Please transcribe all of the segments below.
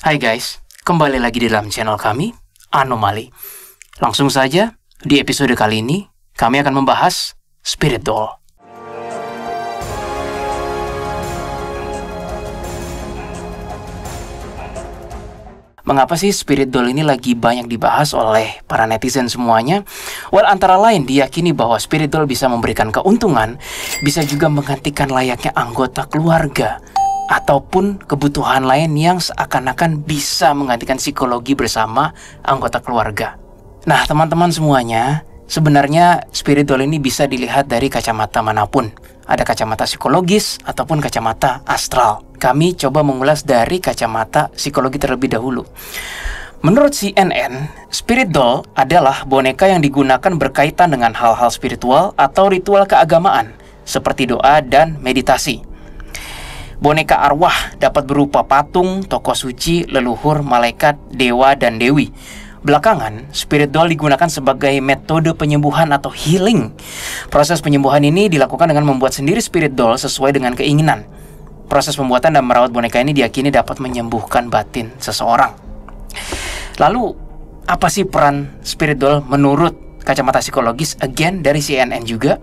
Hai guys, kembali lagi di dalam channel kami, Anomali. Langsung saja, di episode kali ini, kami akan membahas Spirit Doll. Mengapa sih Spirit Doll ini lagi banyak dibahas oleh para netizen semuanya? Well, antara lain diyakini bahwa Spirit Doll bisa memberikan keuntungan, bisa juga menggantikan layaknya anggota keluarga, ataupun kebutuhan lain yang seakan-akan bisa menggantikan psikologi bersama anggota keluarga. Nah, teman-teman semuanya, sebenarnya Spirit Doll ini bisa dilihat dari kacamata manapun. Ada kacamata psikologis ataupun kacamata astral. Kami coba mengulas dari kacamata psikologi terlebih dahulu. Menurut CNN, Spirit Doll adalah boneka yang digunakan berkaitan dengan hal-hal spiritual atau ritual keagamaan, seperti doa dan meditasi. Boneka arwah dapat berupa patung, tokoh suci, leluhur, malaikat, dewa, dan dewi. Belakangan, Spirit Doll digunakan sebagai metode penyembuhan atau healing. Proses penyembuhan ini dilakukan dengan membuat sendiri Spirit Doll sesuai dengan keinginan. Proses pembuatan dan merawat boneka ini diyakini dapat menyembuhkan batin seseorang. Lalu, apa sih peran Spirit Doll menurut kacamata psikologis? Again, dari CNN juga.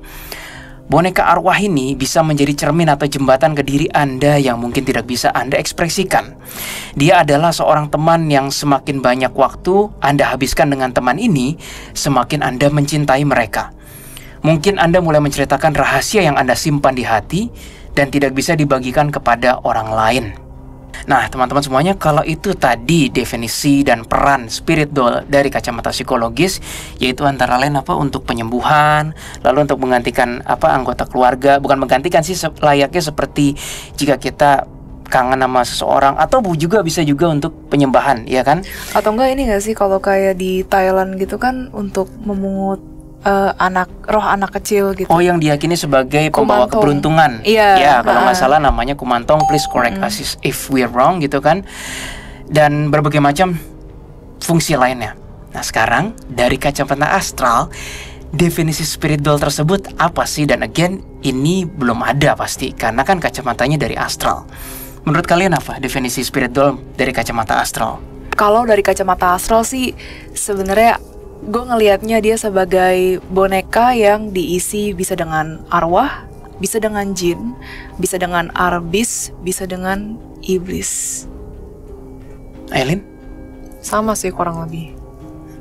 Boneka arwah ini bisa menjadi cermin atau jembatan ke diri Anda yang mungkin tidak bisa Anda ekspresikan. Dia adalah seorang teman yang semakin banyak waktu Anda habiskan dengan teman ini, semakin Anda mencintai mereka. Mungkin Anda mulai menceritakan rahasia yang Anda simpan di hati dan tidak bisa dibagikan kepada orang lain. Nah, teman-teman semuanya, kalau itu tadi definisi dan peran Spirit Doll dari kacamata psikologis, yaitu antara lain untuk penyembuhan, lalu untuk menggantikan anggota keluarga, bukan menggantikan sih, layaknya seperti jika kita kangen sama seseorang, atau juga bisa juga untuk penyembahan, ya kan? Atau enggak ini nggak sih kalau kayak di Thailand gitu kan, untuk memungut roh anak kecil gitu. Oh, yang diyakini sebagai pembawa keberuntungan. Iya. Ya, kalau nggak salah namanya kumantong. Please correct us if we're wrong gitu kan. Dan berbagai macam fungsi lainnya. Nah, sekarang dari kacamata astral, definisi Spirit Doll tersebut apa sih? Dan again, ini belum ada pasti karena kan kacamatanya dari astral. Menurut kalian apa definisi Spirit Doll dari kacamata astral? Kalau dari kacamata astral sih sebenarnya gue ngelihatnya dia sebagai boneka yang diisi bisa dengan arwah, bisa dengan jin, bisa dengan arbis, bisa dengan iblis. Aileen? Sama sih kurang lebih.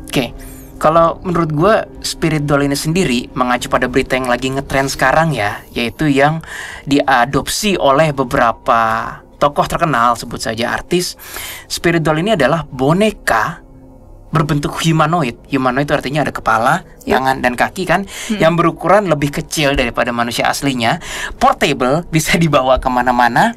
Oke. Kalau menurut gue, Spirit Doll ini sendiri mengacu pada berita yang lagi ngetren sekarang ya, yaitu yang diadopsi oleh beberapa tokoh terkenal, sebut saja artis. Spirit Doll ini adalah boneka berbentuk humanoid. Humanoid itu artinya ada kepala, tangan, dan kaki kan, yang berukuran lebih kecil daripada manusia aslinya. Portable, bisa dibawa kemana-mana.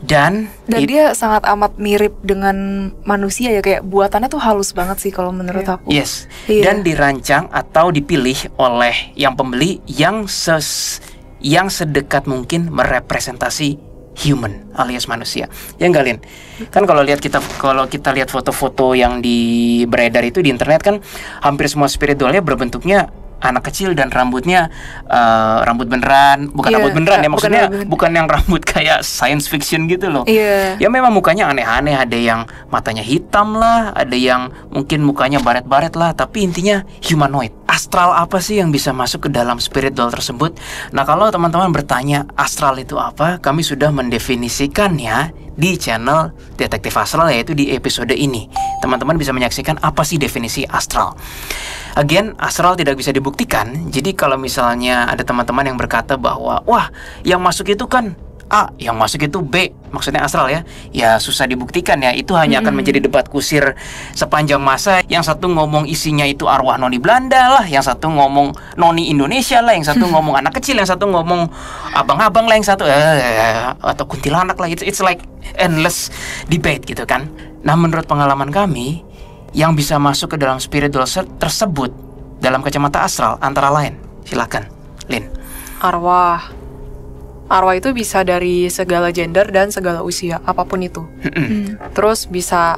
Dan dia sangat amat mirip dengan manusia ya, kayak buatannya tuh halus banget sih kalau menurut aku. Yes. Dan dirancang atau dipilih oleh yang pembeli yang sedekat mungkin merepresentasi human alias manusia. Ya enggak, Lin? Kan kalau kita lihat foto-foto yang beredar itu di internet kan, hampir semua Spirit Doll-nya berbentuknya anak kecil dan rambutnya rambut beneran, bukan rambut beneran ya, maksudnya bukan yang rambut kayak science fiction gitu loh. Ya memang mukanya aneh-aneh, ada yang matanya hitam lah, ada yang mungkin mukanya baret-baret lah, tapi intinya humanoid. Astral apa sih yang bisa masuk ke dalam Spirit Doll tersebut? Nah, kalau teman-teman bertanya astral itu apa, kami sudah mendefinisikannya di channel Detektif Astral, yaitu di episode ini. Teman-teman bisa menyaksikan apa sih definisi astral. Again, astral tidak bisa dibuktikan. Jadi kalau misalnya ada teman-teman yang berkata bahwa wah, yang masuk itu kan A, yang masuk itu B, maksudnya astral ya, ya susah dibuktikan ya. Itu hanya akan menjadi debat kusir sepanjang masa. Yang satu ngomong isinya itu arwah noni Belanda lah, yang satu ngomong noni Indonesia lah, yang satu ngomong anak kecil, yang satu ngomong abang-abang lah, yang satu atau kuntilanak lah. It's like endless debate gitu kan. Nah, menurut pengalaman kami, yang bisa masuk ke dalam Spirit Doll tersebut dalam kacamata astral antara lain, silakan, Lin. Arwah itu bisa dari segala gender dan segala usia, apapun itu. Terus bisa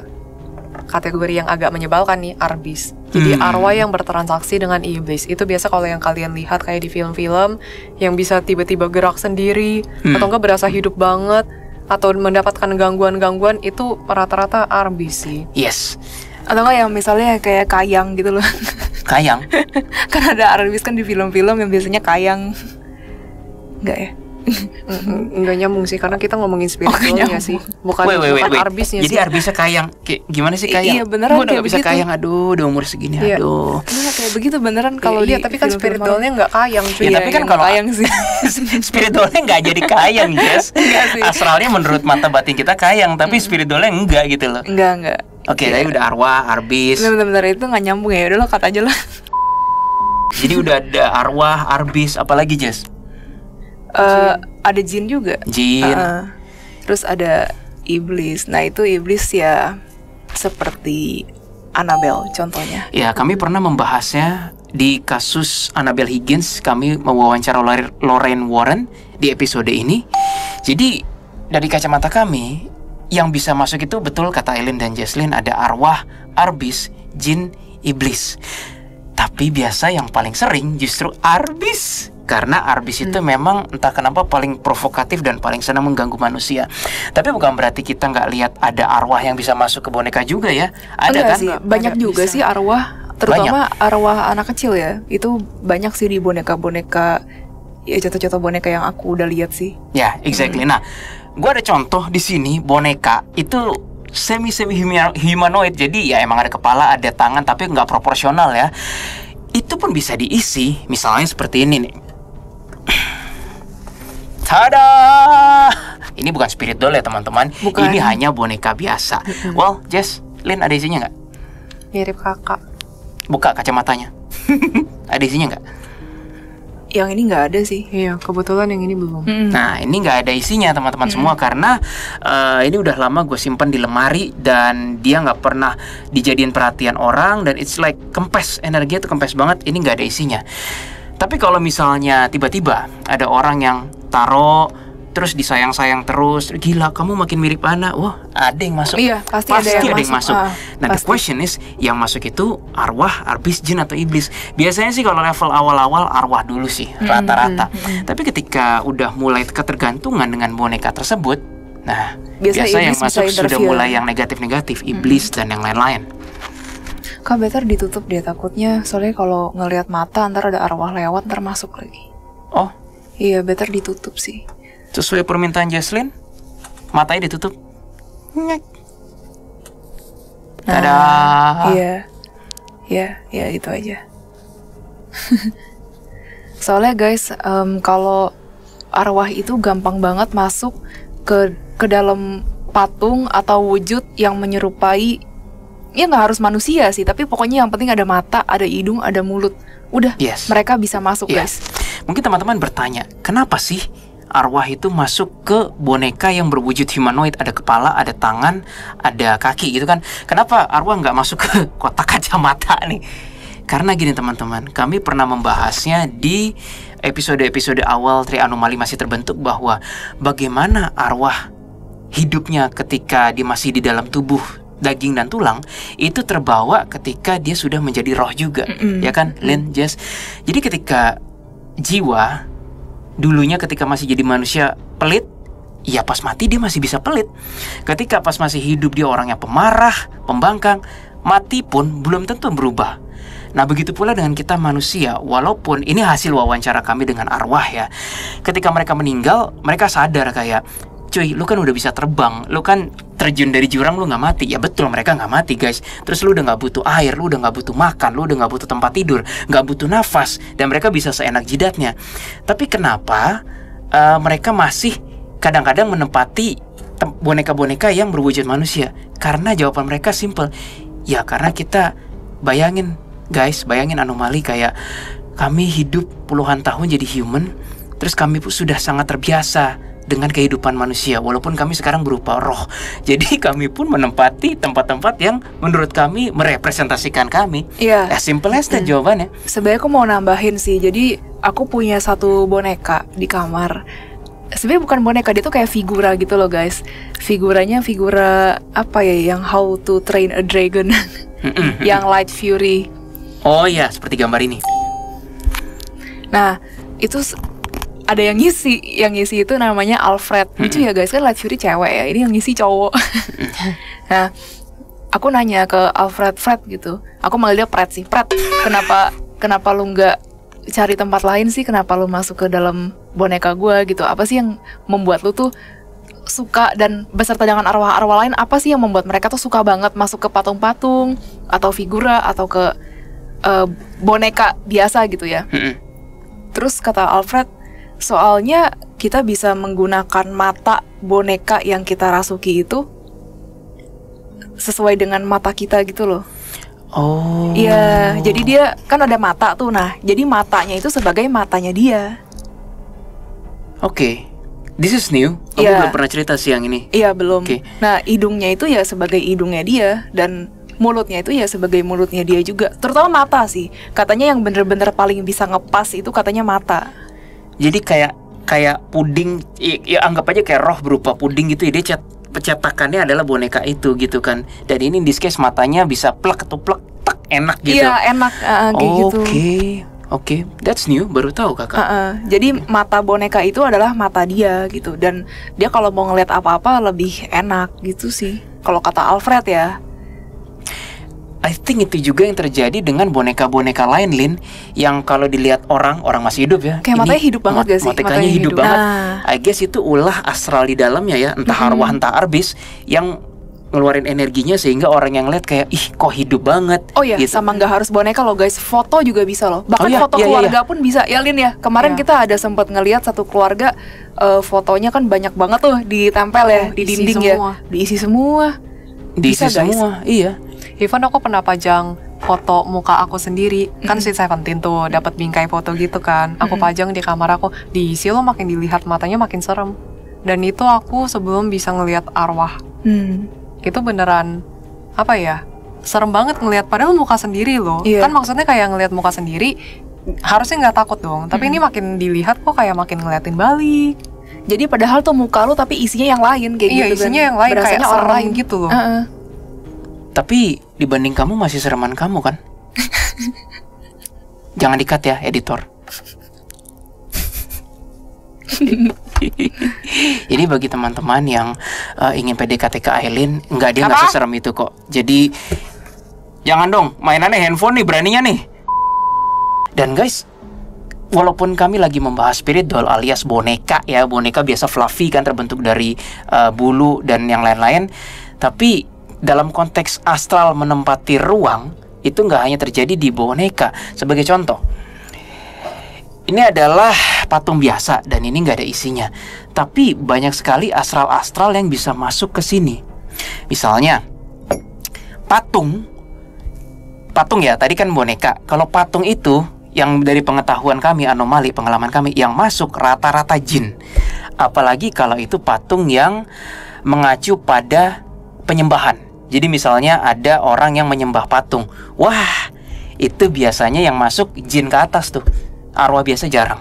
kategori yang agak menyebalkan nih, arbis. Jadi arwah yang bertransaksi dengan iblis. Itu biasa kalau yang kalian lihat kayak di film-film, yang bisa tiba-tiba gerak sendiri, atau enggak berasa hidup banget, atau mendapatkan gangguan-gangguan itu rata-rata arbis sih. Yes. Atau nggak yang misalnya kayak kayang gitu loh. Kayang. Kan ada arbis kan di film-film yang biasanya kayang. Enggak ya? Enggak nyambung sih karena kita ngomongin spiritualnya sih, bukan Wait. arbisnya Jadi sih. arbisnya kayang. Gimana sih kayang? Iya, beneran Gua udah kayak bisa begitu. kayang. Aduh, udah umur segini. Iya. Aduh. Iya kayak begitu beneran kalau Iya, di tapi kan film-film spiritualnya nggak kayang cuy. Ya, Iya, tapi kan yang kalau kayang sih. spiritualnya nggak jadi kayang, Jess. Enggak sih. Astralnya menurut mata batin kita kayang, tapi spiritualnya enggak gitu loh. Enggak. Oke, tadi udah arwah, arbis. Bener-bener itu nggak nyambung ya. Udah lo kata aja lah. Jadi udah ada arwah, arbis, apalagi Jess? Ada jin juga. Jin. Terus ada iblis. Nah itu iblis ya seperti Annabelle contohnya. Ya, kami pernah membahasnya di kasus Annabelle Higgins. Kami mewawancara Lorraine Warren di episode ini. Jadi dari kacamata kami, yang bisa masuk itu betul kata Eileen dan Jesslyn, ada arwah, arbis, jin, iblis. Tapi biasa yang paling sering justru arbis. Karena arbis itu memang entah kenapa paling provokatif dan paling senang mengganggu manusia. Tapi bukan berarti kita nggak lihat ada arwah yang bisa masuk ke boneka juga ya. Ada Enggak kan? sih, banyak Ada, juga bisa. sih arwah, terutama arwah anak kecil ya. Itu banyak sih di boneka-boneka, ya contoh-contoh boneka yang aku udah lihat sih. Ya, exactly. Nah, gua ada contoh di sini boneka itu semi humanoid. Jadi ya emang ada kepala, ada tangan, tapi nggak proporsional ya. Itu pun bisa diisi, misalnya seperti ini nih. Tada! Ini bukan spirit doll ya teman-teman. Bukan. Ini hanya boneka biasa. Well, Jess, Lin, ada isinya nggak? Mirip kakak. Buka kacamatanya. Ada isinya nggak? Yang ini nggak ada sih. Iya, kebetulan yang ini belum. Nah, ini nggak ada isinya teman-teman semua karena ini udah lama gue simpen di lemari dan dia nggak pernah dijadiin perhatian orang dan it's like kempes, energinya tuh kempes banget. Ini nggak ada isinya. Tapi kalau misalnya tiba-tiba ada orang yang taro terus disayang-sayang terus, gila kamu makin mirip Ana, wah ada yang masuk. Iya, pasti ada yang masuk. Nah, the Pasti. question is, yang masuk itu arwah, arbis, jin atau iblis. Biasanya sih kalau level awal-awal arwah dulu sih, rata-rata. Tapi ketika udah mulai ketergantungan dengan boneka tersebut, nah Biasa biasa yang iblis bisa masuk sudah interfere. mulai yang negatif-negatif, iblis dan yang lain-lain. Kak better ditutup deh takutnya, soalnya kalau ngelihat mata ntar ada arwah lewat ntar masuk lagi. Oh, Iya better ditutup sih. sesuai permintaan Jesslyn, matanya ditutup. Nyek. Tada. Iya itu aja. Soalnya guys, kalau arwah itu gampang banget masuk ke dalam patung atau wujud yang menyerupai, ya nggak harus manusia sih, tapi pokoknya yang penting ada mata, ada hidung, ada mulut. Udah, Yes. mereka bisa masuk Iya. guys. Mungkin teman-teman bertanya, kenapa sih arwah itu masuk ke boneka yang berwujud humanoid, ada kepala, ada tangan, ada kaki gitu kan? Kenapa arwah nggak masuk ke kotak kacamata nih? Karena gini teman-teman, kami pernah membahasnya di episode-episode awal Tri Anomali masih terbentuk, bahwa bagaimana arwah hidupnya ketika dia masih di dalam tubuh daging dan tulang itu terbawa ketika dia sudah menjadi roh juga, ya kan, Lin, Jess? Jadi ketika jiwa dulunya ketika masih jadi manusia pelit, ya pas mati dia masih bisa pelit. Ketika pas masih hidup dia orangnya pemarah, pembangkang, mati pun belum tentu berubah. Nah begitu pula dengan kita manusia, walaupun ini hasil wawancara kami dengan arwah ya. Ketika mereka meninggal, mereka sadar kayak, cuy, lu kan udah bisa terbang, lu kan terjun dari jurang, lu nggak mati. Ya betul, mereka nggak mati guys. Terus lu udah nggak butuh air, lu udah nggak butuh makan, lu udah nggak butuh tempat tidur, nggak butuh nafas, dan mereka bisa seenak jidatnya. Tapi kenapa mereka masih kadang-kadang menempati boneka-boneka yang berwujud manusia? Karena jawaban mereka simple. Ya karena kita bayangin guys, bayangin anomali kayak kami hidup puluhan tahun jadi human, terus kami pun sudah sangat terbiasa dengan kehidupan manusia, walaupun kami sekarang berupa roh. Jadi kami pun menempati tempat-tempat yang menurut kami merepresentasikan kami. Iya. As simple as that jawabannya. Sebenarnya aku mau nambahin sih. Jadi aku punya satu boneka di kamar. Sebenarnya bukan boneka, dia tuh kayak figura gitu loh guys. Figuranya figura apa ya, yang How to Train a Dragon, yang Light Fury. Oh iya, seperti gambar ini. Nah itu ada yang ngisi itu namanya Alfred. Lucu ya guys, kan Light Fury cewek ya, ini yang ngisi cowok. Nah, aku nanya ke Alfred, Fred gitu, aku manggil dia Pret sih, Pret, kenapa lu nggak cari tempat lain sih, kenapa lu masuk ke dalam boneka gue gitu, apa sih yang membuat lu tuh suka, dan beserta dengan arwah-arwah lain, apa sih yang membuat mereka tuh suka banget masuk ke patung-patung atau figura atau ke boneka biasa gitu ya. Terus kata Alfred, soalnya kita bisa menggunakan mata boneka yang kita rasuki itu sesuai dengan mata kita gitu loh. Oh. Iya, jadi dia kan ada mata tuh. Nah, jadi matanya itu sebagai matanya dia. Oke. This is new. Aku Iya. belum pernah cerita siang ini. Iya, belum. Oke. Nah, hidungnya itu ya sebagai hidungnya dia, dan mulutnya itu ya sebagai mulutnya dia juga. Terutama mata sih. Katanya yang bener-bener paling bisa ngepas itu katanya mata. Jadi kayak puding, ya anggap aja kayak roh berupa puding gitu ya. Dia cetakannya adalah boneka itu gitu kan. Dan ini in this case matanya bisa plek atau plek tak enak gitu. Iya, enak kayak gitu. Oke, that's new, baru tahu kakak. Jadi mata boneka itu adalah mata dia gitu, dan dia kalau mau ngeliat apa-apa lebih enak gitu sih. Kalau kata Alfred ya. I think itu juga yang terjadi dengan boneka-boneka lain, Lin, yang kalau dilihat orang masih hidup ya. Kayak matanya hidup banget gak sih? Matanya hidup banget. Nah. I guess itu ulah astral di dalamnya ya, entah arwah entah arbis yang ngeluarin energinya sehingga orang yang lihat kayak ih kok hidup banget. Oh ya, gitu. sama nggak harus boneka loh guys, foto juga bisa loh. Bahkan iya, foto keluarga pun bisa ya, Lin ya. Kemarin kita ada sempat ngelihat satu keluarga, fotonya kan banyak banget tuh ditempel ya di dinding semua. ya, diisi semua. Diisi Bisa, guys. semua, iya. Even aku pernah pajang foto muka aku sendiri, kan Sweet Seventeen tuh dapat bingkai foto gitu kan. Aku pajang di kamar aku, diisi lo makin dilihat matanya makin serem. Dan itu aku sebelum bisa ngelihat arwah. Itu beneran apa ya? Serem banget ngelihat padahal muka sendiri loh. Iya. Kan maksudnya kayak ngelihat muka sendiri harusnya nggak takut dong. Tapi ini makin dilihat kok kayak makin ngeliatin balik. Jadi padahal tuh muka lu tapi isinya yang lain kayak Iya, gitu kan. isinya yang lain, Berasanya kayak orang serem lain gitu loh. Tapi dibanding kamu masih sereman kamu kan? Jangan di-cut ya, editor. Jadi bagi teman-teman yang ingin PDKT ke Aileen, enggak, dia nggak seserem itu kok. Jadi jangan dong, mainannya handphone nih, beraninya nih. Dan guys, walaupun kami lagi membahas spirit doll alias boneka ya, boneka biasa fluffy kan, terbentuk dari bulu dan yang lain-lain, tapi dalam konteks astral menempati ruang itu nggak hanya terjadi di boneka. Sebagai contoh, ini adalah patung biasa dan ini nggak ada isinya, tapi banyak sekali astral-astral yang bisa masuk ke sini. Misalnya patung ya, tadi kan boneka. Kalau patung itu yang dari pengetahuan kami, anomali pengalaman kami, yang masuk rata-rata jin. Apalagi kalau itu patung yang mengacu pada penyembahan. Jadi misalnya ada orang yang menyembah patung, wah itu biasanya yang masuk jin ke atas tuh, arwah biasa jarang.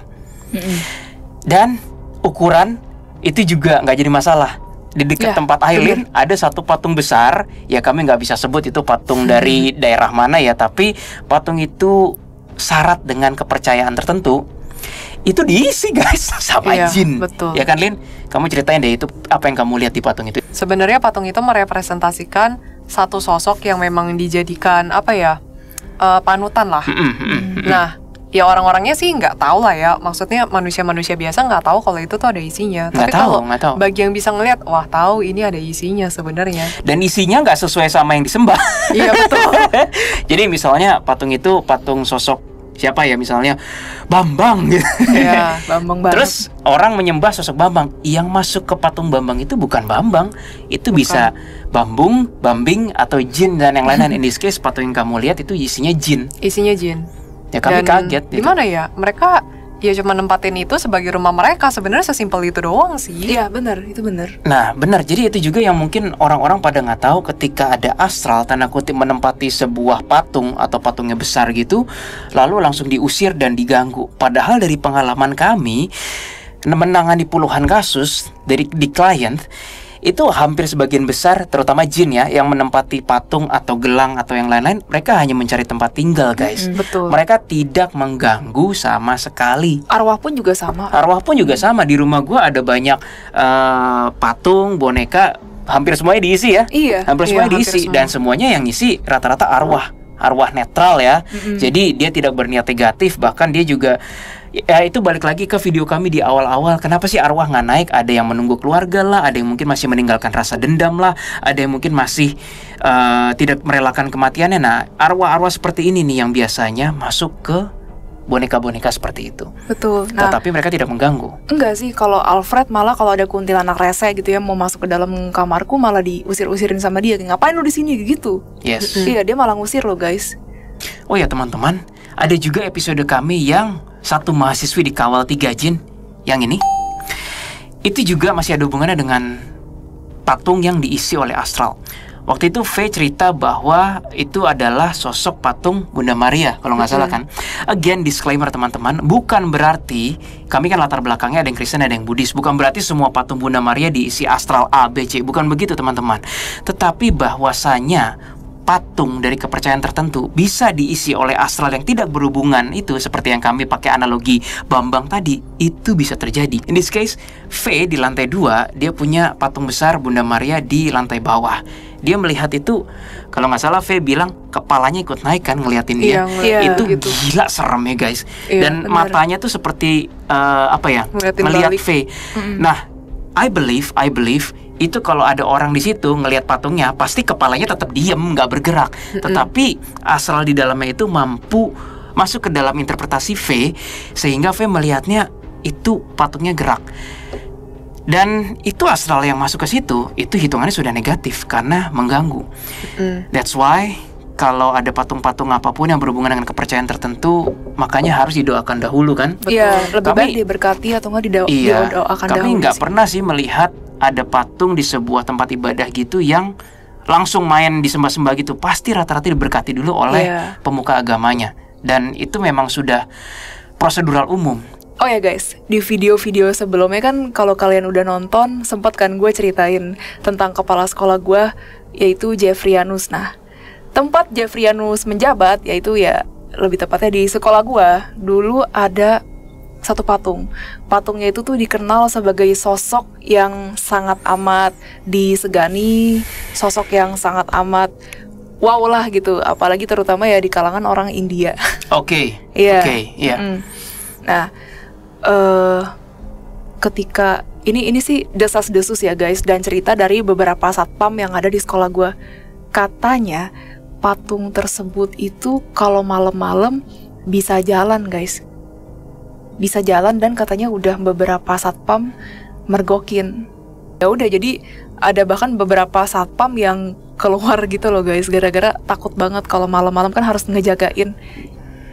Dan ukuran itu juga nggak jadi masalah. Di dekat tempat Aileen ada satu patung besar, ya kami nggak bisa sebut itu patung dari daerah mana ya, tapi patung itu syarat dengan kepercayaan tertentu. Itu diisi guys sama jin. Betul. Ya kan Lin? Kamu ceritain deh itu apa yang kamu lihat di patung itu. Sebenarnya patung itu merepresentasikan satu sosok yang memang dijadikan apa ya, panutan lah. Nah, ya orang-orangnya sih nggak tahu lah ya. Maksudnya manusia-manusia biasa nggak tahu kalau itu tuh ada isinya. Tapi kalau bagi yang bisa ngelihat, wah tahu ini ada isinya sebenarnya. Dan isinya nggak sesuai sama yang disembah. Iya betul. Jadi misalnya patung itu patung sosok siapa ya, misalnya Bambang gitu. Iya, Bambang banget. Terus orang menyembah sosok Bambang. Yang masuk ke patung Bambang itu bukan Bambang. Itu bisa Bambung, Bambing, atau jin dan yang lain-lain. In this case patung yang kamu lihat itu isinya jin. Isinya jin. Ya kami kaget gitu. Gimana ya? Mereka ya cuma nempatin itu sebagai rumah mereka. Sebenarnya sesimpel itu doang sih. Iya benar, itu benar. Nah benar, jadi itu juga yang mungkin orang-orang pada nggak tahu ketika ada astral tanda kutip menempati sebuah patung atau patungnya besar gitu, lalu langsung diusir dan diganggu. Padahal dari pengalaman kami menangani puluhan kasus di klien, itu hampir sebagian besar, terutama jin ya, yang menempati patung atau gelang atau yang lain-lain, mereka hanya mencari tempat tinggal, guys. Betul. Mereka tidak mengganggu sama sekali. Arwah pun juga sama. Arwah pun juga sama. Di rumah gue ada banyak patung, boneka, hampir semuanya diisi ya. Iya. Hampir semuanya diisi, dan semuanya yang ngisi rata-rata arwah netral ya. Jadi dia tidak berniat negatif, bahkan dia juga ya itu balik lagi ke video kami di awal-awal. Kenapa sih arwah nggak naik? Ada yang menunggu keluarga lah, ada yang mungkin masih meninggalkan rasa dendam lah, ada yang mungkin masih tidak merelakan kematiannya. Nah, arwah-arwah seperti ini nih yang biasanya masuk ke boneka-boneka seperti itu. Betul. Nah, Tetapi mereka tidak mengganggu. enggak sih, kalau Alfred malah kalau ada kuntilanak rese gitu ya mau masuk ke dalam kamarku malah diusir-usirin sama dia. Ngapain lu di sini gitu? Yes. Iya, dia malah ngusir lo, guys. Oh ya teman-teman, ada juga episode kami yang satu mahasiswi dikawal 3 jin. Yang ini itu juga masih ada hubungannya dengan patung yang diisi oleh astral. Waktu itu V cerita bahwa itu adalah sosok patung Bunda Maria, kalau nggak salah kan. Again, disclaimer teman-teman, bukan berarti, kami kan latar belakangnya ada yang Kristen, ada yang Buddhis. Bukan berarti semua patung Bunda Maria diisi astral A, B, C. Bukan begitu teman-teman. Tetapi bahwasanya patung dari kepercayaan tertentu bisa diisi oleh astral yang tidak berhubungan, itu seperti yang kami pakai analogi Bambang tadi, itu bisa terjadi. In this case, V di lantai 2, dia punya patung besar Bunda Maria di lantai bawah. Dia melihat itu, kalau nggak salah V bilang kepalanya ikut naik kan ngeliatin dia. Iya, Itu gitu. gila serem ya guys. Iya, Dan bener. matanya tuh seperti Ngeliatin melihat balik. V. Nah, I believe itu kalau ada orang di situ ngelihat patungnya, pasti kepalanya tetap diem, nggak bergerak. Tetapi astral di dalamnya itu mampu masuk ke dalam interpretasi V, sehingga V melihatnya itu patungnya gerak. Dan itu astral yang masuk ke situ, itu hitungannya sudah negatif karena mengganggu. That's why kalau ada patung-patung apapun yang berhubungan dengan kepercayaan tertentu, makanya harus didoakan dahulu kan? Iya, lebih Kami- baik diberkati atau nggak Iya, didoakan kami dahulu nggak sih. pernah sih melihat ada patung di sebuah tempat ibadah gitu yang langsung main disembah-sembah gitu. Pasti rata-rata diberkati dulu oleh Iya. pemuka agamanya. Dan itu memang sudah prosedural umum. Oh ya guys, di video-video sebelumnya kan kalau kalian udah nonton, sempat kan gue ceritain tentang kepala sekolah gue, yaitu Jeffrianus. Nah, tempat Jeffrianus menjabat, yaitu ya lebih tepatnya di sekolah gue, dulu ada satu patung. Patungnya itu tuh dikenal sebagai sosok yang sangat amat disegani, sosok yang sangat amat wow lah gitu, apalagi terutama ya di kalangan orang India. Oke, Iya. iya. Nah, ketika ini sih desas-desus ya guys, dan cerita dari beberapa satpam yang ada di sekolah gue. Katanya patung tersebut itu kalau malam-malam bisa jalan guys, bisa jalan, dan katanya udah beberapa satpam mergokin. Ya udah, jadi ada bahkan beberapa satpam yang keluar gitu loh guys, gara-gara takut banget kalau malam-malam kan harus ngejagain,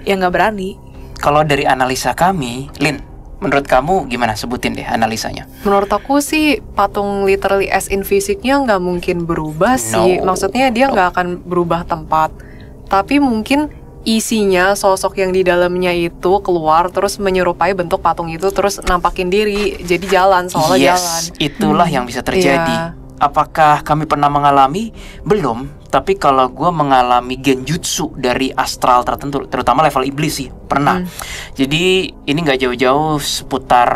ya nggak berani. Kalau dari analisa kami, Lin, menurut kamu gimana? Sebutin deh analisanya. Menurut aku sih patung literally as in fisiknya nggak mungkin berubah sih. No. Maksudnya dia nggak akan berubah tempat. Tapi mungkin isinya, sosok yang di dalamnya itu keluar terus menyerupai bentuk patung itu, terus nampakin diri jadi jalan, seolah jalan. Itulah yang bisa terjadi. Iya. Apakah kami pernah mengalami? Belum. Tapi kalau gue mengalami genjutsu dari astral tertentu, terutama level iblis sih, pernah. Jadi ini nggak jauh-jauh seputar.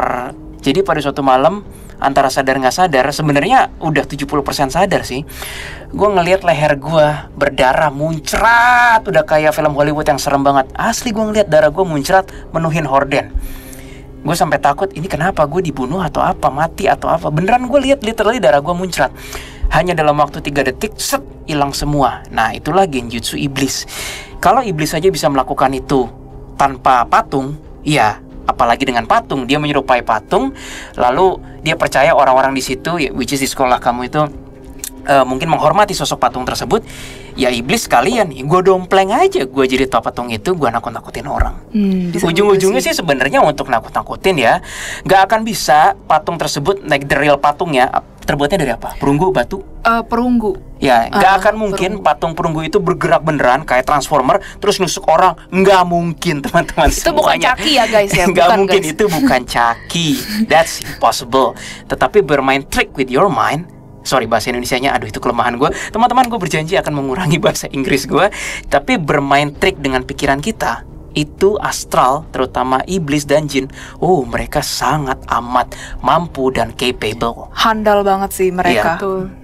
Jadi pada suatu malam, antara sadar nggak sadar, sebenarnya udah 70% sadar sih. Gue ngelihat leher gue berdarah muncrat, udah kayak film Hollywood yang serem banget. Asli gue ngelihat darah gue muncrat menuhin horden. Gue sampai takut, ini kenapa, gue dibunuh atau apa, mati atau apa. Beneran gue lihat literally darah gue muncrat. Hanya dalam waktu 3 detik, set, hilang semua. Nah, itulah genjutsu iblis. Kalau iblis saja bisa melakukan itu tanpa patung, ya apalagi dengan patung. Dia menyerupai patung, lalu dia percaya orang-orang di situ, which is di sekolah kamu itu, mungkin menghormati sosok patung tersebut. Ya iblis kalian, gue dompleng aja, gue jadi tua patung itu, gue nakut-nakutin orang. Ujung-ujungnya sih sebenarnya untuk nakut-nakutin ya. Gak akan bisa patung tersebut, like the real patungnya, terbuatnya dari apa? Perunggu, batu? Perunggu. Ya, gak akan mungkin patung perunggu itu bergerak beneran kayak transformer terus nusuk orang. Nggak mungkin teman-teman Itu bukan semuanya. caki ya guys ya, Nggak bukan, mungkin, guys. itu bukan caki. That's impossible. Tetapi bermain trick with your mind, Sorry, bahasa Indonesianya, aduh itu kelemahan gue. Teman-teman, gue berjanji akan mengurangi bahasa Inggris gue. Tapi bermain trik dengan pikiran kita, itu astral, terutama iblis dan jin, mereka sangat amat mampu dan capable. Handal banget sih mereka. Betul.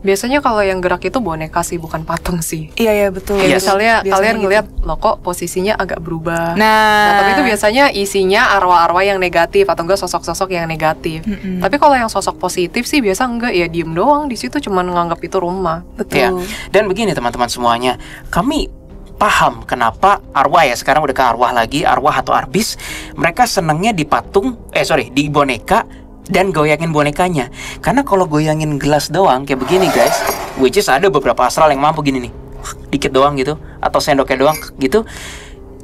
Biasanya kalau yang gerak itu boneka sih, bukan patung sih. Iya betul. Kayak Yes. misalnya Biasanya kalian gitu. ngeliat loh kok posisinya agak berubah. Nah, Tapi itu biasanya isinya arwah-arwah yang negatif atau enggak sosok-sosok yang negatif. Tapi kalau yang sosok positif sih biasa enggak, ya diem doang di situ, cuman nganggap itu rumah. betul. Ya. Dan begini teman-teman semuanya, kami paham kenapa arwah, ya sekarang udah ke arwah lagi, arwah atau arbis, mereka senangnya di patung, di boneka dan goyangin bonekanya. Karena kalau goyangin gelas doang kayak begini guys, which is ada beberapa astral yang mampu gini nih, dikit doang gitu, atau sendoknya doang gitu.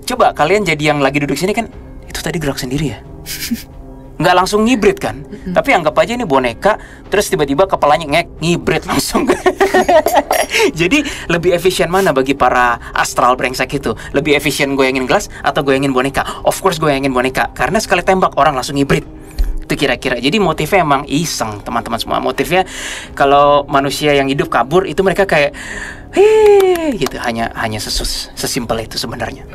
Coba kalian jadi yang lagi duduk sini kan, itu tadi gerak sendiri ya. Nggak langsung ngibrit kan, tapi anggap aja ini boneka, terus tiba-tiba kepalanya ngibrit langsung. Jadi lebih efisien mana bagi para astral brengsek itu? Lebih efisien goyangin gelas atau goyangin boneka? Of course goyangin boneka, karena sekali tembak orang langsung ngibrit. Itu kira-kira. Jadi motifnya emang iseng teman-teman semua. Motifnya kalau manusia yang hidup kabur itu mereka kayak gitu, hanya sesimpel itu sebenarnya.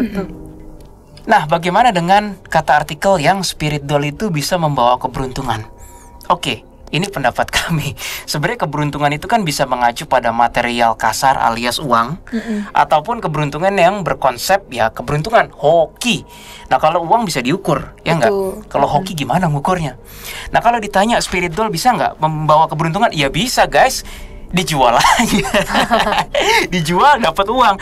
Nah, bagaimana dengan kata artikel yang spirit doll itu bisa membawa keberuntungan? Oke, ini pendapat kami. Sebenarnya keberuntungan itu kan bisa mengacu pada material kasar alias uang, ataupun keberuntungan yang berkonsep ya keberuntungan, hoki. Nah, kalau uang bisa diukur, ya nggak? Kalau hoki gimana ngukurnya? Nah, kalau ditanya spirit doll bisa nggak membawa keberuntungan? Ya bisa guys. Dijual aja. Dijual dapat uang,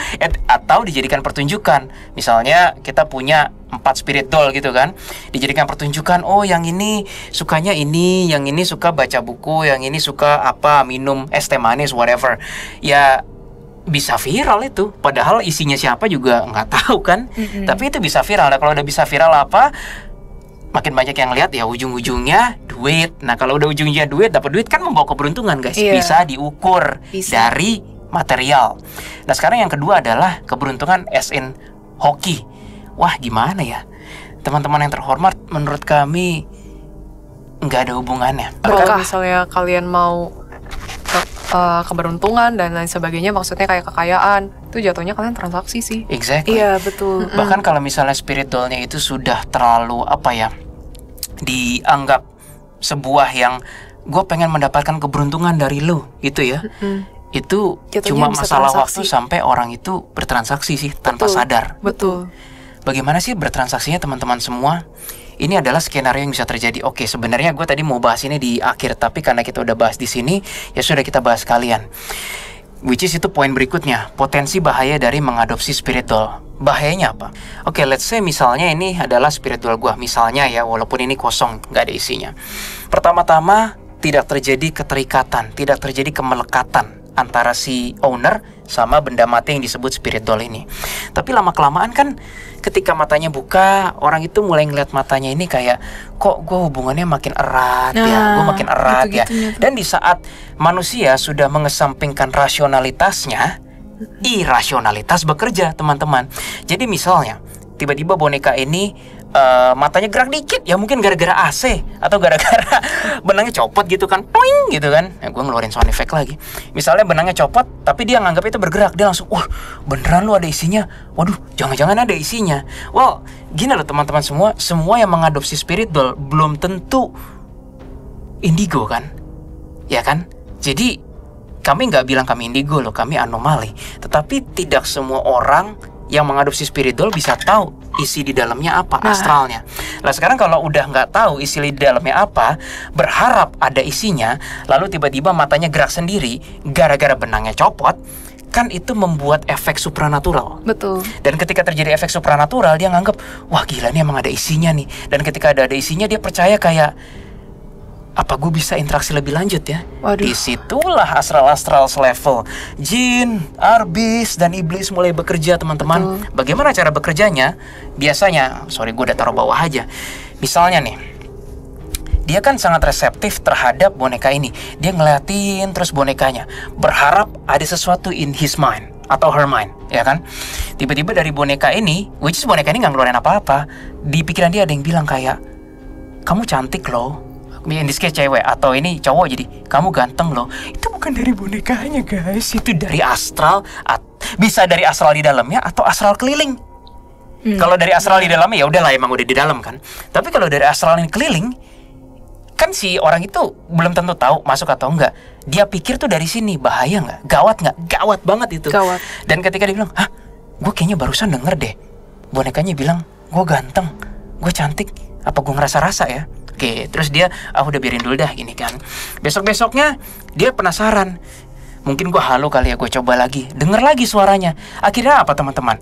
atau dijadikan pertunjukan. Misalnya kita punya 4 spirit doll gitu kan, dijadikan pertunjukan. Oh, yang ini sukanya ini, yang ini suka baca buku, yang ini suka minum es teh manis, whatever. Ya bisa viral itu, padahal isinya siapa juga nggak tahu kan. Tapi itu bisa viral. Nah, kalau udah bisa viral makin banyak yang lihat, ya ujung-ujungnya duit. Nah, kalau udah ujungnya duit, dapat duit kan membawa keberuntungan guys. Iya. Bisa diukur dari material. Nah, sekarang yang kedua adalah keberuntungan as in hoki. Wah, gimana ya teman-teman yang terhormat, menurut kami nggak ada hubungannya. Kalau misalnya kalian mau keberuntungan dan lain sebagainya, maksudnya kayak kekayaan, itu jatuhnya kalian transaksi sih. Exactly. Iya betul. Bahkan kalau misalnya spirit doll-nya itu sudah terlalu dianggap sebuah yang gue pengen mendapatkan keberuntungan dari lu gitu ya. Itu Jatuhnya cuma bisa masalah transaksi. waktu sampai orang itu bertransaksi sih tanpa sadar. Betul. Bagaimana sih bertransaksinya teman-teman semua? Ini adalah skenario yang bisa terjadi. Oke, sebenarnya gue tadi mau bahas ini di akhir, tapi karena kita udah bahas di sini, ya sudah kita bahas sekalian. Which is itu poin berikutnya, potensi bahaya dari mengadopsi spirit doll. Bahayanya apa? Oke, let's say misalnya ini adalah spirit doll gue. Misalnya ya, walaupun ini kosong, nggak ada isinya. Pertama-tama, tidak terjadi keterikatan, tidak terjadi kemelekatan antara si owner sama benda mati yang disebut spirit doll ini. Tapi lama-kelamaan kan ketika matanya buka, orang itu mulai ngeliat matanya ini kayak, kok gue hubungannya makin erat ya, gue makin erat ya. Dan di saat manusia sudah mengesampingkan rasionalitasnya, irasionalitas bekerja teman-teman. Jadi misalnya tiba-tiba boneka ini matanya gerak dikit, ya mungkin gara-gara AC atau gara-gara benangnya copot gitu kan, toing gitu kan. Gue ngeluarin sound effect lagi. Misalnya benangnya copot, tapi dia nganggap itu bergerak, dia langsung, wah beneran lu ada isinya. Waduh, jangan-jangan ada isinya. Well, gini loh teman-teman semua yang mengadopsi spirit doll belum tentu indigo kan, ya kan? Jadi kami nggak bilang kami indigo loh, kami anomali. Tetapi tidak semua orang yang mengadopsi spirit doll bisa tahu isi di dalamnya apa, astralnya. Nah sekarang kalau udah nggak tahu isi di dalamnya apa, berharap ada isinya, lalu tiba-tiba matanya gerak sendiri gara-gara benangnya copot, kan itu membuat efek supranatural. Betul. Dan ketika terjadi efek supranatural, dia nganggep, wah gila nih emang ada isinya nih. Dan ketika ada isinya, dia percaya kayak, apa gue bisa interaksi lebih lanjut ya? Waduh. Disitulah astral-astral selevel jin, arbis, dan iblis mulai bekerja teman-teman. Bagaimana cara bekerjanya? Biasanya, gue udah taruh bawah aja. Misalnya nih, dia kan sangat reseptif terhadap boneka ini. Dia ngeliatin terus bonekanya, berharap ada sesuatu in his mind atau her mind, ya kan? Tiba-tiba dari boneka ini, which is boneka ini nggak ngeluarin apa-apa, di pikiran dia ada yang bilang kayak, kamu cantik loh. in this case cewek atau ini cowok, jadi kamu ganteng loh, itu bukan dari bonekanya guys, itu dari astral. Bisa dari astral di dalamnya atau astral keliling. Kalau dari astral di dalamnya ya udahlah, emang udah di dalam kan. Tapi kalau dari astral yang keliling, kan si orang itu belum tentu tahu masuk atau enggak. Dia pikir tuh dari sini, bahaya nggak? Gawat nggak? Gawat banget itu. Gawat. Dan ketika dia bilang, hah, gue kayaknya barusan denger deh bonekanya bilang gue ganteng, gue cantik, apa gue ngerasa-rasa ya? Oke, terus dia, udah biarin dulu dah gini kan. Besok-besoknya dia penasaran, mungkin gue halu kali ya, gue coba lagi, denger lagi suaranya. Akhirnya apa teman-teman?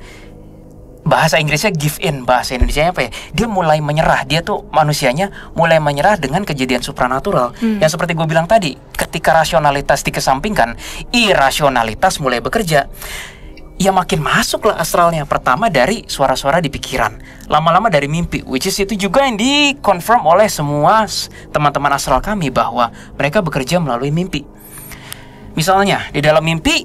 Bahasa Inggrisnya give in, bahasa Indonesianya apa ya? Dia mulai menyerah, dia tuh manusianya mulai menyerah dengan kejadian supranatural. Yang seperti gue bilang tadi, ketika rasionalitas dikesampingkan, irasionalitas mulai bekerja. Ya makin masuk lah astralnya. Pertama dari suara-suara di pikiran, lama-lama dari mimpi, which is itu juga yang dikonfirm oleh semua teman-teman astral kami bahwa mereka bekerja melalui mimpi. Misalnya di dalam mimpi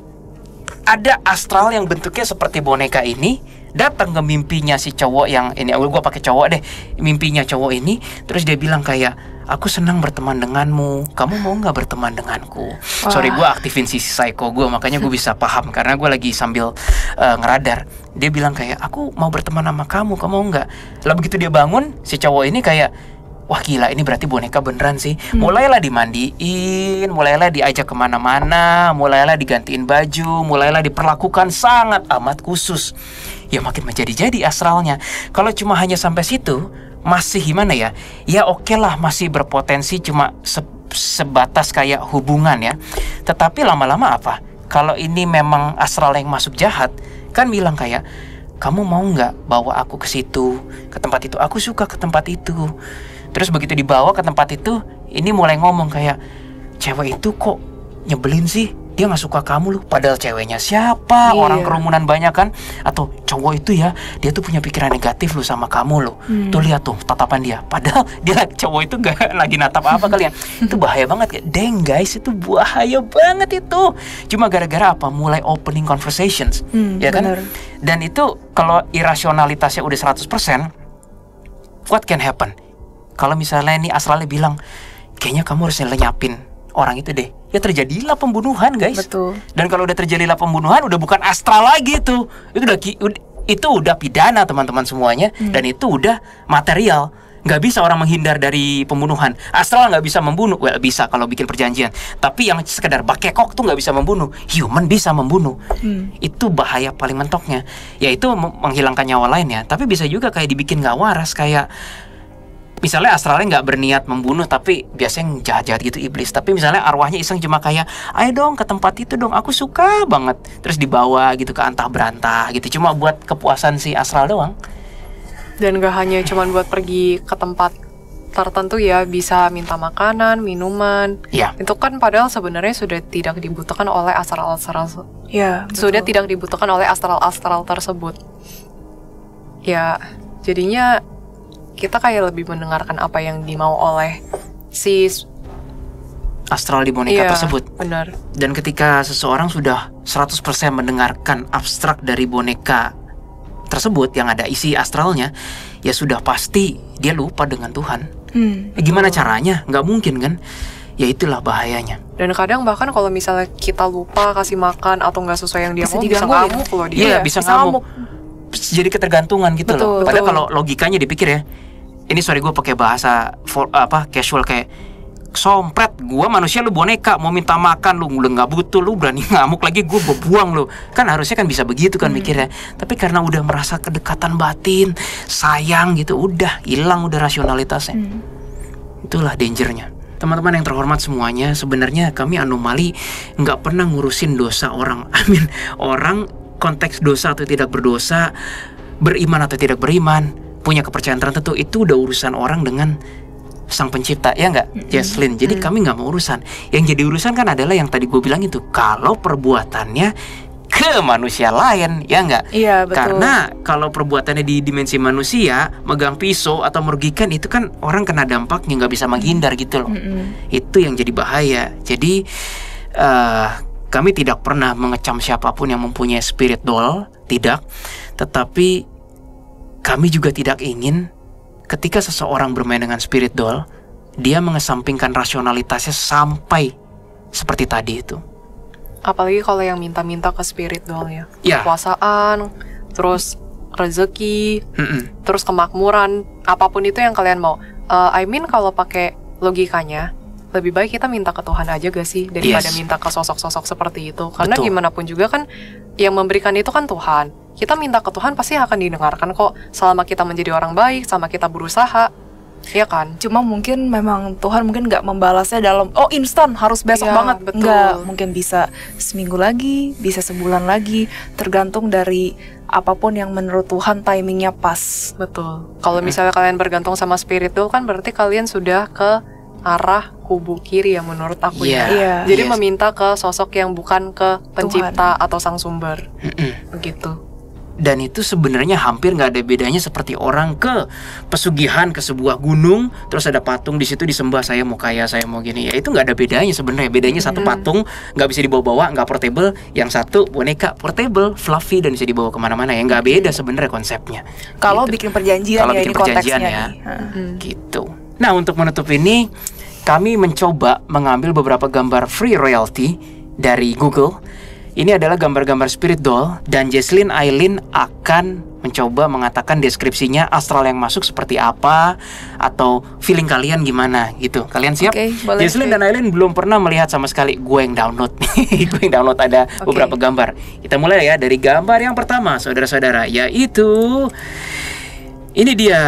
ada astral yang bentuknya seperti boneka ini datang ke mimpinya si cowok yang ini, gue pakai cowok deh, mimpinya cowok ini, terus dia bilang kayak, aku senang berteman denganmu, kamu mau nggak berteman denganku? Sorry, gue aktifin sisi psycho gue, makanya gue bisa paham karena gue lagi sambil ngeradar. Dia bilang kayak, aku mau berteman sama kamu mau nggak? Lalu begitu dia bangun, si cowok ini kayak, wah gila, ini berarti boneka beneran sih. Mulailah dimandiin, mulailah diajak kemana-mana, mulailah digantiin baju, mulailah diperlakukan sangat amat khusus. Ya makin menjadi-jadi astralnya. Kalau cuma hanya sampai situ, masih gimana ya? Ya oke lah, masih berpotensi cuma sebatas kayak hubungan ya. Tetapi lama-lama apa? Kalau ini memang astral yang masuk jahat, kan bilang kayak, kamu mau nggak bawa aku ke situ, ke tempat itu? Aku suka ke tempat itu. Terus begitu dibawa ke tempat itu, ini mulai ngomong kayak, cewek itu kok nyebelin sih, dia nggak suka kamu loh. Padahal ceweknya siapa? Orang kerumunan banyak kan? Atau cowok itu ya, dia tuh punya pikiran negatif loh sama kamu loh. Tuh lihat tuh tatapan dia. Padahal dia cowok itu gak lagi natap apa kalian. Itu bahaya banget. Deng guys, itu bahaya banget itu. Cuma gara-gara apa? Mulai opening conversations, ya kan? Dan itu kalau irasionalitasnya udah 100%, what can happen? Kalau misalnya ini astralnya bilang, kayaknya kamu harus lenyapin orang itu deh, ya terjadilah pembunuhan guys. Betul. Dan kalau udah terjadilah pembunuhan, udah bukan astral lagi tuh. Itu udah pidana teman-teman semuanya. Dan itu udah material. Nggak bisa orang menghindar dari pembunuhan. Astral nggak bisa membunuh. Well, bisa kalau bikin perjanjian. Tapi yang sekedar bakekok tuh nggak bisa membunuh. Human bisa membunuh. Itu bahaya paling mentoknya. Yaitu menghilangkan nyawa lainnya. Tapi bisa juga kayak dibikin nggak waras. Kayak misalnya astralnya nggak berniat membunuh, tapi biasanya yang jahat-jahat gitu iblis. Tapi misalnya arwahnya iseng cuma kayak, ayo dong ke tempat itu dong, aku suka banget. Terus dibawa gitu ke antah berantah gitu, cuma buat kepuasan si astral doang. Dan gak hanya cuma buat pergi ke tempat tertentu ya, bisa minta makanan, minuman. Ya. Itu kan padahal sebenarnya sudah tidak dibutuhkan oleh astral-astral. Ya, Sudah tidak dibutuhkan oleh astral-astral tersebut. Ya, jadinya kita kayak lebih mendengarkan apa yang dimau oleh si astral di boneka tersebut. Benar. Dan ketika seseorang sudah 100% mendengarkan abstrak dari boneka tersebut yang ada isi astralnya, ya sudah pasti dia lupa dengan Tuhan. Gimana caranya? Nggak mungkin kan? Ya itulah bahayanya. Dan kadang bahkan kalau misalnya kita lupa kasih makan atau nggak sesuai yang dia mau, bisa digangguin. ngamuk loh dia. Iya, bisa ngamuk. Jadi ketergantungan gitu loh. Padahal kalau logikanya dipikir ya, ini sorry gue pakai bahasa casual kayak, sompret, gue manusia, lu boneka, mau minta makan lu udah nggak butuh, lu berani ngamuk lagi, gue buang lu. Kan harusnya kan bisa begitu kan mikirnya. Tapi karena udah merasa kedekatan batin, sayang gitu, udah hilang udah rasionalitasnya. Itulah dangernya. Teman-teman yang terhormat semuanya, sebenarnya kami anomali nggak pernah ngurusin dosa orang. Orang konteks dosa atau tidak berdosa, beriman atau tidak beriman, punya kepercayaan tertentu, itu udah urusan orang dengan Sang Pencipta, ya nggak, Jesslyn? Jadi kami nggak mau urusan. Yang jadi urusan kan adalah yang tadi gue bilang itu, kalau perbuatannya ke manusia lain, ya nggak? Iya, betul. Karena kalau perbuatannya di dimensi manusia, megang pisau atau merugikan, itu kan orang kena dampaknya, nggak bisa menghindar gitu loh. Itu yang jadi bahaya. Jadi kami tidak pernah mengecam siapapun yang mempunyai spirit doll, tidak. Tetapi kami juga tidak ingin ketika seseorang bermain dengan spirit doll, dia mengesampingkan rasionalitasnya sampai seperti tadi itu. Apalagi kalau yang minta-minta ke spirit doll ya. Ya. Kekuasaan, terus rezeki, Mm-mm. terus kemakmuran, apapun itu yang kalian mau. I mean kalau pakai logikanya, lebih baik kita minta ke Tuhan aja gak sih daripada Yes. minta ke sosok-sosok seperti itu. Karena Betul. gimana pun juga kan yang memberikan itu kan Tuhan. Kita minta ke Tuhan pasti akan didengarkan kok selama kita menjadi orang baik, sama kita berusaha. Iya kan? Cuma mungkin memang Tuhan mungkin nggak membalasnya dalam instan harus besok Iya, banget. betul. Nggak, mungkin bisa seminggu lagi, bisa sebulan lagi, tergantung dari apapun yang menurut Tuhan timingnya pas. Betul. Kalau misalnya kalian bergantung sama spirit doll kan berarti kalian sudah ke arah kubu kiri ya menurut aku Iya. ya. Iya. Jadi Yes. meminta ke sosok yang bukan ke pencipta atau sang sumber. Mm-mm. Begitu. Dan itu sebenarnya hampir nggak ada bedanya seperti orang ke pesugihan ke sebuah gunung, terus ada patung di situ disembah, saya mau kaya, saya mau gini. Ya itu nggak ada bedanya sebenarnya. Bedanya satu patung nggak bisa dibawa-bawa, nggak portable. Yang satu boneka portable, fluffy dan bisa dibawa kemana-mana. Ya nggak beda sebenarnya konsepnya. Kalau Gitu. bikin perjanjian Kalau ya bikin ini perjanjian konteksnya ya. nih. Heeh. Gitu. Nah, untuk menutup ini kami mencoba mengambil beberapa gambar free royalty dari Google. Ini adalah gambar-gambar spirit doll dan Jesslyn Aileen akan mencoba mengatakan deskripsinya, astral yang masuk seperti apa atau feeling kalian gimana gitu. Kalian siap? Oke, boleh. Jesslyn dan Aileen belum pernah melihat sama sekali. Gue yang download nih. Gue yang download ada beberapa gambar. Kita mulai ya dari gambar yang pertama, saudara-saudara, yaitu ini dia.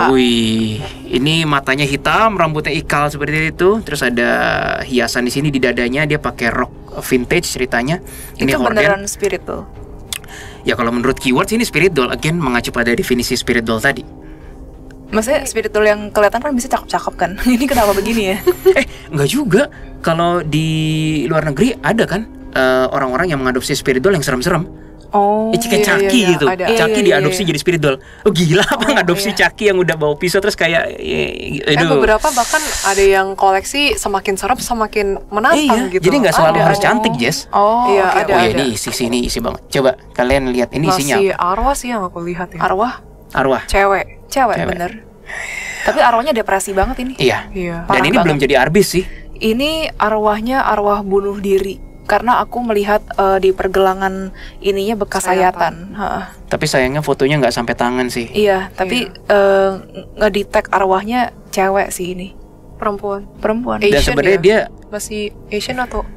Wih, ini matanya hitam, rambutnya ikal seperti itu. Terus ada hiasan di sini di dadanya. Dia pakai rok vintage ceritanya. Ini Itu horden. beneran spirit tuh. Ya kalau menurut keywords ini spirit doll, again mengacu pada definisi spirit doll tadi. Maksudnya spirit doll yang kelihatan kan bisa cakep-cakep kan. Ini kenapa begini ya? Enggak juga. Kalau di luar negeri ada kan orang-orang yang mengadopsi spirit doll yang serem-serem. Oh. Kayak Chucky iya, gitu. ada. Chucky Iya, iya, diadopsi iya. jadi spirit doll. Oh gila apa ngadopsi iya. Chucky yang udah bawa pisau terus kayak Beberapa bahkan ada yang koleksi semakin serem semakin menantang Iya, gitu. jadi nggak selalu Ada. harus cantik, Jess. Oh, Iya, oke, ada. Oh ya ini isi banget. Coba kalian lihat ini isinya. Masih arwah sih yang aku lihat ya. Arwah Arwah. Cewek. cewek Cewek. bener. Tapi arwahnya depresi banget ini. Iya. Iya. Dan Parah ini belum banget. jadi arbis sih. Ini arwahnya arwah bunuh diri. Karena aku melihat di pergelangan ininya bekas sayatan. Heeh. Tapi sayangnya fotonya nggak sampai tangan sih. Iya, tapi nge-detect arwahnya cewek sih ini. Perempuan. Perempuan. Eh, Dan Asian sebenarnya ya? dia Masih Asian atau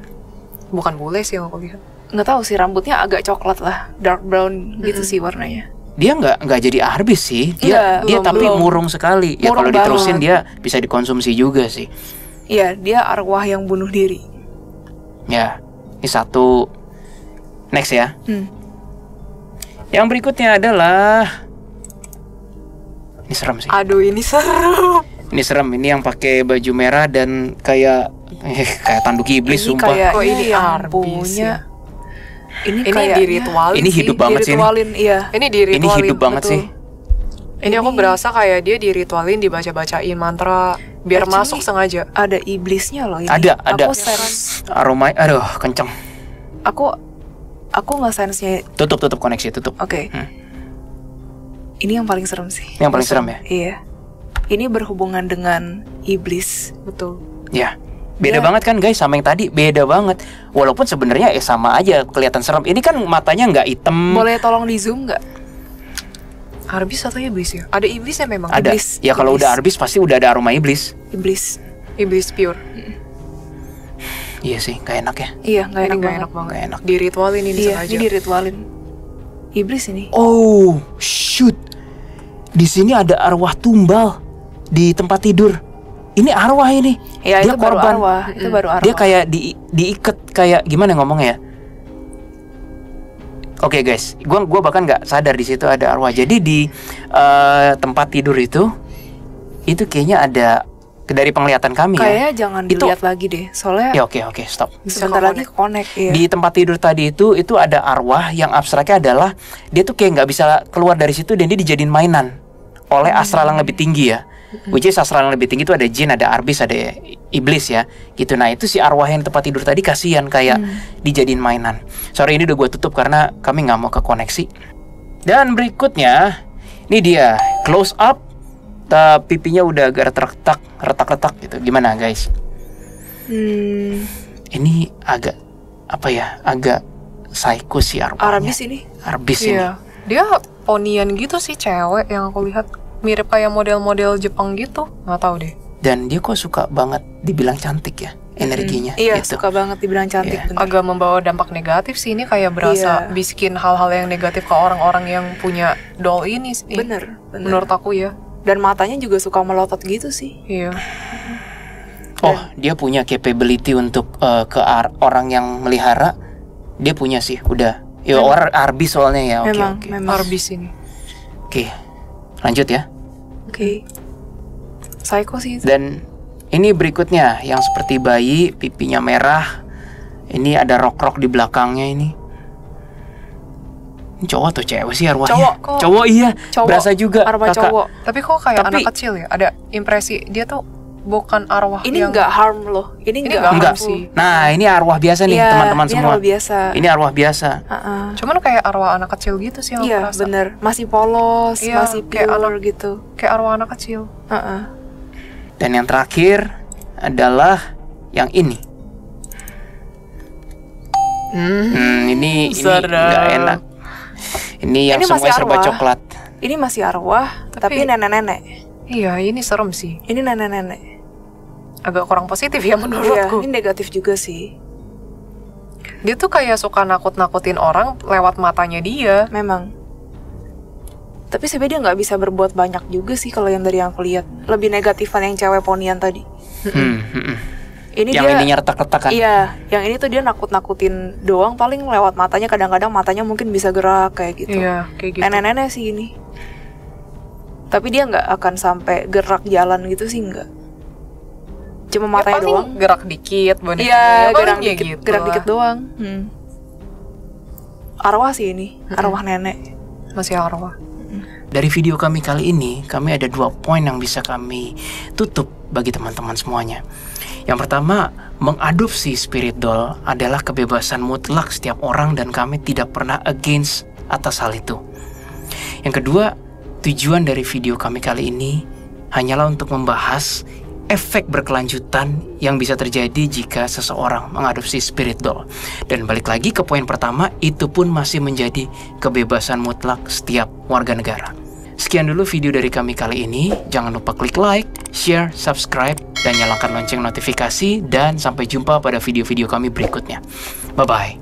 bukan bule sih yang aku lihat. Nggak tahu sih, rambutnya agak coklat lah, dark brown gitu sih warnanya. dia nggak jadi arbis sih. Dia Belum, tapi belum. murung sekali. Ya Murung kalau diterusin banget. dia bisa dikonsumsi juga sih. Iya, dia arwah yang bunuh diri. Ya, ini satu. Next ya. Yang berikutnya adalah ini serem sih. Aduh, ini seru. Ini serem. Ini yang pakai baju merah dan kayak tanduk iblis Ini sumpah. kayak Kok ini yang arbis punya. ya? Ini Ini kayaknya diritualin Ini sih. hidup banget sih ini. diritualin, iya. Ini Ini diritualin. hidup banget betul. sih. Ini aku berasa kayak dia diritualin, dibaca-bacain mantra biar Actually, masuk sengaja. Ada iblisnya loh ini. Ada. Aku sense, Aroma, aduh, kenceng. aku nggak sense-nya. Tutup koneksi, tutup. Oke. Ini yang paling serem sih. Yang paling serem ya. Iya. Ini berhubungan dengan iblis. Betul. Ya. Beda Ya. banget kan guys sama yang tadi, beda banget. Walaupun sebenarnya sama aja kelihatan serem. Ini kan matanya nggak hitam. Boleh tolong di zoom nggak? Arbis atau iblis ya? Ada iblisnya memang. Ada. iblis, Ya kalau iblis. udah arbis pasti udah ada aroma iblis. Iblis. Iblis pure. Iya sih, gak enak ya. Iya, nggak Ini enak nggak banget. enak banget. Nggak enak. Diritualin ini Iya, sengaja. ini diritualin. Iblis ini. Oh, shoot. Di sini ada arwah tumbal di tempat tidur. Ini arwah ini. Ya, Dia itu baru korban. arwah. Itu baru arwah. Dia kayak diikat kayak gimana ngomongnya ya? Oke guys, gua bahkan nggak sadar di situ ada arwah. Jadi di tempat tidur itu kayaknya ada dari penglihatan kami Kayaknya ya. jangan Itu- dilihat lagi deh. Soalnya Ya oke stop. Bisa sebentar lagi ke-connect. connect. Iya. Di tempat tidur tadi itu ada arwah yang abstraknya adalah dia tuh kayak nggak bisa keluar dari situ dan dia dijadiin mainan oleh astral yang lebih tinggi ya. Which is astral yang lebih tinggi itu ada jin, ada arbis, ada iblis ya. Gitu. Nah itu si arwah yang di tempat tidur tadi kasihan kayak dijadiin mainan. Sorry ini udah gue tutup karena kami nggak mau ke koneksi. Dan berikutnya ini dia close up pipinya udah agak retak-retak gitu. Gimana guys? Ini agak apa ya? Agak psycho sih arwahnya. Arbis ini. Arbis ini. Iya. Dia ponian gitu sih, cewek yang aku lihat. Mirip kayak model-model Jepang gitu. Nggak tahu deh. Dan dia kok suka banget dibilang cantik ya, energinya. Iya, gitu. suka banget dibilang cantik. Iya. bener. Agak membawa dampak negatif sih, ini kayak berasa Iya. bisikin hal-hal yang negatif ke orang-orang yang punya doll ini sih. Bener. Menurut aku ya. Dan matanya juga suka melotot gitu sih. Iya. Oh, dia punya capability untuk orang yang melihara. Dia punya sih, udah. Ya orang arbis soalnya ya. Oke, Memang, oke. memang. Arbis ini. Oke. Lanjut ya. Oke. Psycho sih itu. Dan ini berikutnya yang seperti bayi, pipinya merah. Ini ada rok-rok di belakangnya ini. Ini cowok atau cewek sih arwahnya? Cowok, kok. Cowok iya. Cowok. Berasa juga Arwah kakak. cowok. Tapi kok kayak Tapi- anak kecil ya? Ada impresi dia tuh bukan arwah Ini yang... nggak harm loh. Ini nggak nggak Enggak harm sih. Nah, ini arwah biasa nih Iya, teman-teman ini semua. arwah biasa. Ini arwah biasa. Heeh. Cuman kayak arwah anak kecil gitu sih yang Iya, aku rasa. bener. Masih polos, Iya, masih kayak pure gitu. Kayak arwah anak kecil. Heeh. Dan yang terakhir adalah yang ini. Ini Serem. nggak enak. Ini yang Ini masih semuanya serba arwah. coklat. Ini masih arwah, tapi nenek-nenek. Iya, ini serem sih. Ini nenek-nenek. Agak kurang positif ya Iya, menurutku. ini negatif juga sih. Dia tuh kayak suka nakut-nakutin orang lewat matanya dia. Memang. Tapi sebenarnya dia nggak bisa berbuat banyak juga sih kalau yang dari yang aku lihat. Lebih negatifan yang cewek ponian tadi. Ini Yang dia, ininya retak-retak kan? Iya, yang ini tuh dia nakut-nakutin doang, paling lewat matanya. Kadang-kadang matanya mungkin bisa gerak kayak gitu. Iya, kayak gitu. Nenek-nenek sih ini. Tapi dia nggak akan sampai gerak jalan gitu sih, nggak. Cuma Ya, matanya paling doang. gerak dikit, bonekanya. Iya, Paling gerak ya dikit, gitu gerak lah. dikit doang. Arwah sih ini, arwah nenek. Masih arwah. Dari video kami kali ini, kami ada 2 poin yang bisa kami tutup bagi teman-teman semuanya. Yang pertama, mengadopsi spirit doll adalah kebebasan mutlak setiap orang dan kami tidak pernah against atas hal itu. Yang kedua, tujuan dari video kami kali ini hanyalah untuk membahas efek berkelanjutan yang bisa terjadi jika seseorang mengadopsi spirit doll. Dan balik lagi ke poin pertama, itu pun masih menjadi kebebasan mutlak setiap warga negara. Sekian dulu video dari kami kali ini. Jangan lupa klik like, share, subscribe, dan nyalakan lonceng notifikasi. Dan sampai jumpa pada video-video kami berikutnya. Bye-bye.